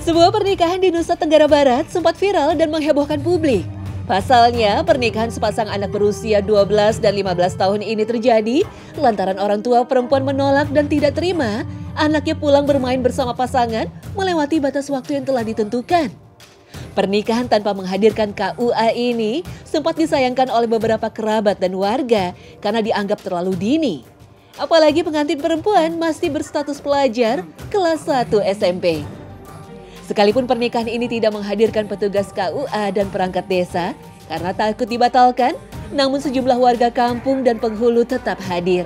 Sebuah pernikahan di Nusa Tenggara Barat sempat viral dan menghebohkan publik. Pasalnya, pernikahan sepasang anak berusia 12 dan 15 tahun ini terjadi lantaran orang tua perempuan menolak dan tidak terima anaknya pulang bermain bersama pasangan melewati batas waktu yang telah ditentukan. Pernikahan tanpa menghadirkan KUA ini sempat disayangkan oleh beberapa kerabat dan warga karena dianggap terlalu dini. Apalagi pengantin perempuan masih berstatus pelajar kelas 1 SMP. Sekalipun pernikahan ini tidak menghadirkan petugas KUA dan perangkat desa karena takut dibatalkan, namun sejumlah warga kampung dan penghulu tetap hadir.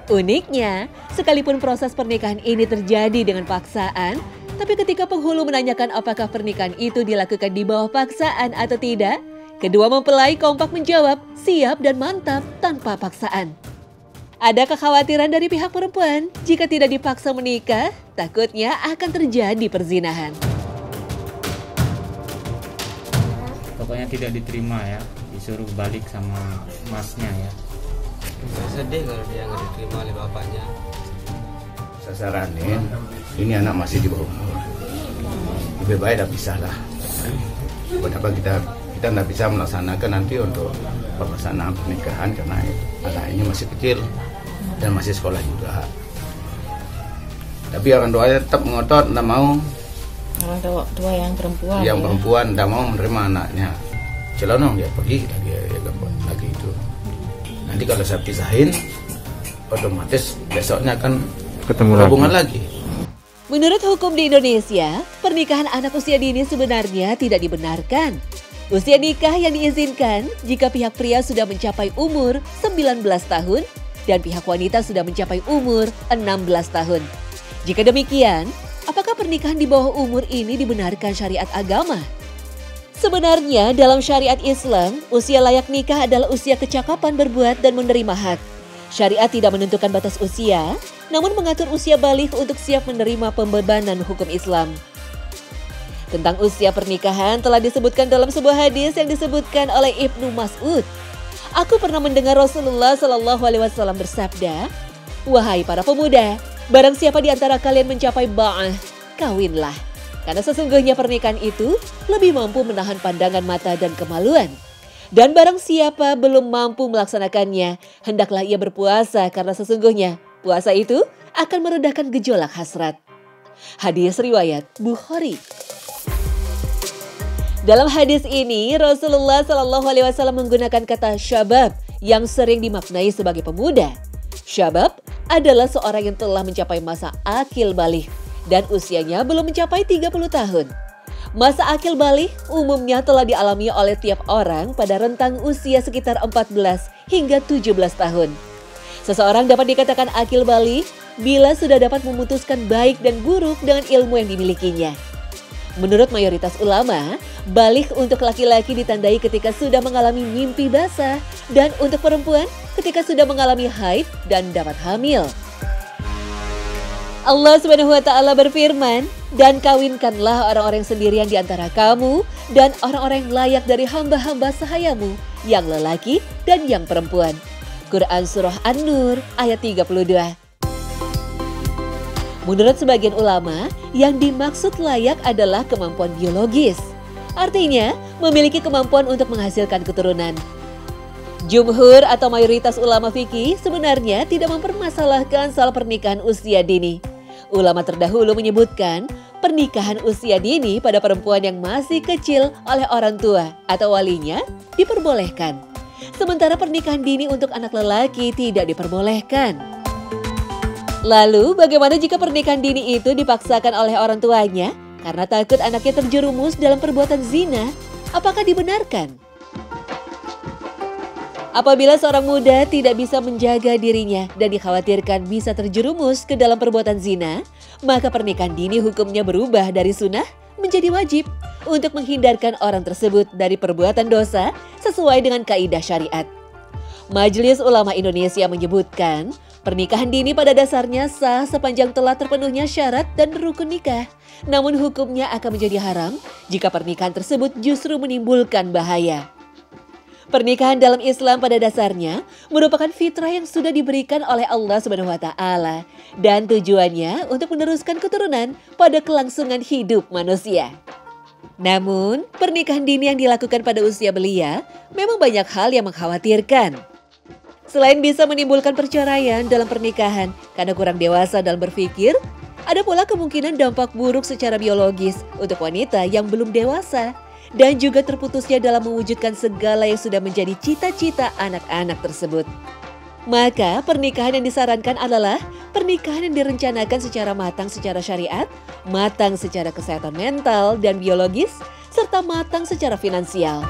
Uniknya, sekalipun proses pernikahan ini terjadi dengan paksaan, tapi ketika penghulu menanyakan apakah pernikahan itu dilakukan di bawah paksaan atau tidak, kedua mempelai kompak menjawab siap dan mantap tanpa paksaan. Ada kekhawatiran dari pihak perempuan jika tidak dipaksa menikah, takutnya akan terjadi perzinahan. Pokoknya tidak diterima ya, disuruh balik sama masnya ya. Sedih kalau dia nggak diterima oleh bapaknya. Sasarannya, ini anak masih di bawah umur. Lebih baik dah pisah lah. Kenapa kita tidak bisa melaksanakan nanti untuk pelaksanaan pernikahan karena anak ini masih kecil dan masih sekolah juga. Tapi orang tuanya tetap ngotot, tidak mau. Orang tua yang perempuan. Yang perempuan tidak mau menerima anaknya. Celonong ya pergi lagi itu. Nanti kalau saya pisahin, otomatis besoknya akan ketemu hubungan lagi. Menurut hukum di Indonesia, pernikahan anak usia dini sebenarnya tidak dibenarkan. Usia nikah yang diizinkan jika pihak pria sudah mencapai umur 19 tahun dan pihak wanita sudah mencapai umur 16 tahun. Jika demikian, apakah pernikahan di bawah umur ini dibenarkan syariat agama? Sebenarnya dalam syariat Islam, usia layak nikah adalah usia kecakapan berbuat dan menerima hak. Syariat tidak menentukan batas usia, namun mengatur usia baligh untuk siap menerima pembebanan hukum Islam. Tentang usia pernikahan telah disebutkan dalam sebuah hadis yang disebutkan oleh Ibnu Mas'ud. Aku pernah mendengar Rasulullah Shallallahu Alaihi Wasallam bersabda, "Wahai para pemuda, barang siapa di antara kalian mencapai ba'ah, kawinlah. Karena sesungguhnya pernikahan itu lebih mampu menahan pandangan mata dan kemaluan. Dan barang siapa belum mampu melaksanakannya, hendaklah ia berpuasa karena sesungguhnya puasa itu akan meredakan gejolak hasrat." Hadis riwayat Bukhari. Dalam hadis ini, Rasulullah Shallallahu Alaihi Wasallam menggunakan kata syabab yang sering dimaknai sebagai pemuda. Syabab adalah seorang yang telah mencapai masa akil baligh dan usianya belum mencapai 30 tahun. Masa akil baligh umumnya telah dialami oleh tiap orang pada rentang usia sekitar 14 hingga 17 tahun. Seseorang dapat dikatakan akil baligh bila sudah dapat memutuskan baik dan buruk dengan ilmu yang dimilikinya. Menurut mayoritas ulama, baligh untuk laki-laki ditandai ketika sudah mengalami mimpi basah dan untuk perempuan ketika sudah mengalami haid dan dapat hamil. Allah Subhanahu wa Ta'ala berfirman, "Dan kawinkanlah orang-orang sendirian di antara kamu dan orang-orang yang layak dari hamba-hamba sahayamu, yang lelaki dan yang perempuan." Quran Surah An-Nur ayat 32. Menurut sebagian ulama, yang dimaksud layak adalah kemampuan biologis. Artinya, memiliki kemampuan untuk menghasilkan keturunan. Jumhur atau mayoritas ulama fikih sebenarnya tidak mempermasalahkan soal pernikahan usia dini. Ulama terdahulu menyebutkan pernikahan usia dini pada perempuan yang masih kecil oleh orang tua atau walinya diperbolehkan. Sementara pernikahan dini untuk anak lelaki tidak diperbolehkan. Lalu bagaimana jika pernikahan dini itu dipaksakan oleh orang tuanya karena takut anaknya terjerumus dalam perbuatan zina? Apakah dibenarkan? Apabila seorang muda tidak bisa menjaga dirinya dan dikhawatirkan bisa terjerumus ke dalam perbuatan zina, maka pernikahan dini hukumnya berubah dari sunnah menjadi wajib untuk menghindarkan orang tersebut dari perbuatan dosa sesuai dengan kaidah syariat. Majelis Ulama Indonesia menyebutkan, pernikahan dini pada dasarnya sah sepanjang telah terpenuhnya syarat dan rukun nikah. Namun hukumnya akan menjadi haram jika pernikahan tersebut justru menimbulkan bahaya. Pernikahan dalam Islam pada dasarnya merupakan fitrah yang sudah diberikan oleh Allah Subhanahu wa taala dan tujuannya untuk meneruskan keturunan pada kelangsungan hidup manusia. Namun, pernikahan dini yang dilakukan pada usia belia memang banyak hal yang mengkhawatirkan. Selain bisa menimbulkan perceraian dalam pernikahan karena kurang dewasa dalam berpikir, ada pula kemungkinan dampak buruk secara biologis untuk wanita yang belum dewasa dan juga terputusnya dalam mewujudkan segala yang sudah menjadi cita-cita anak-anak tersebut. Maka pernikahan yang disarankan adalah pernikahan yang direncanakan secara matang secara syariat, matang secara kesehatan mental dan biologis, serta matang secara finansial.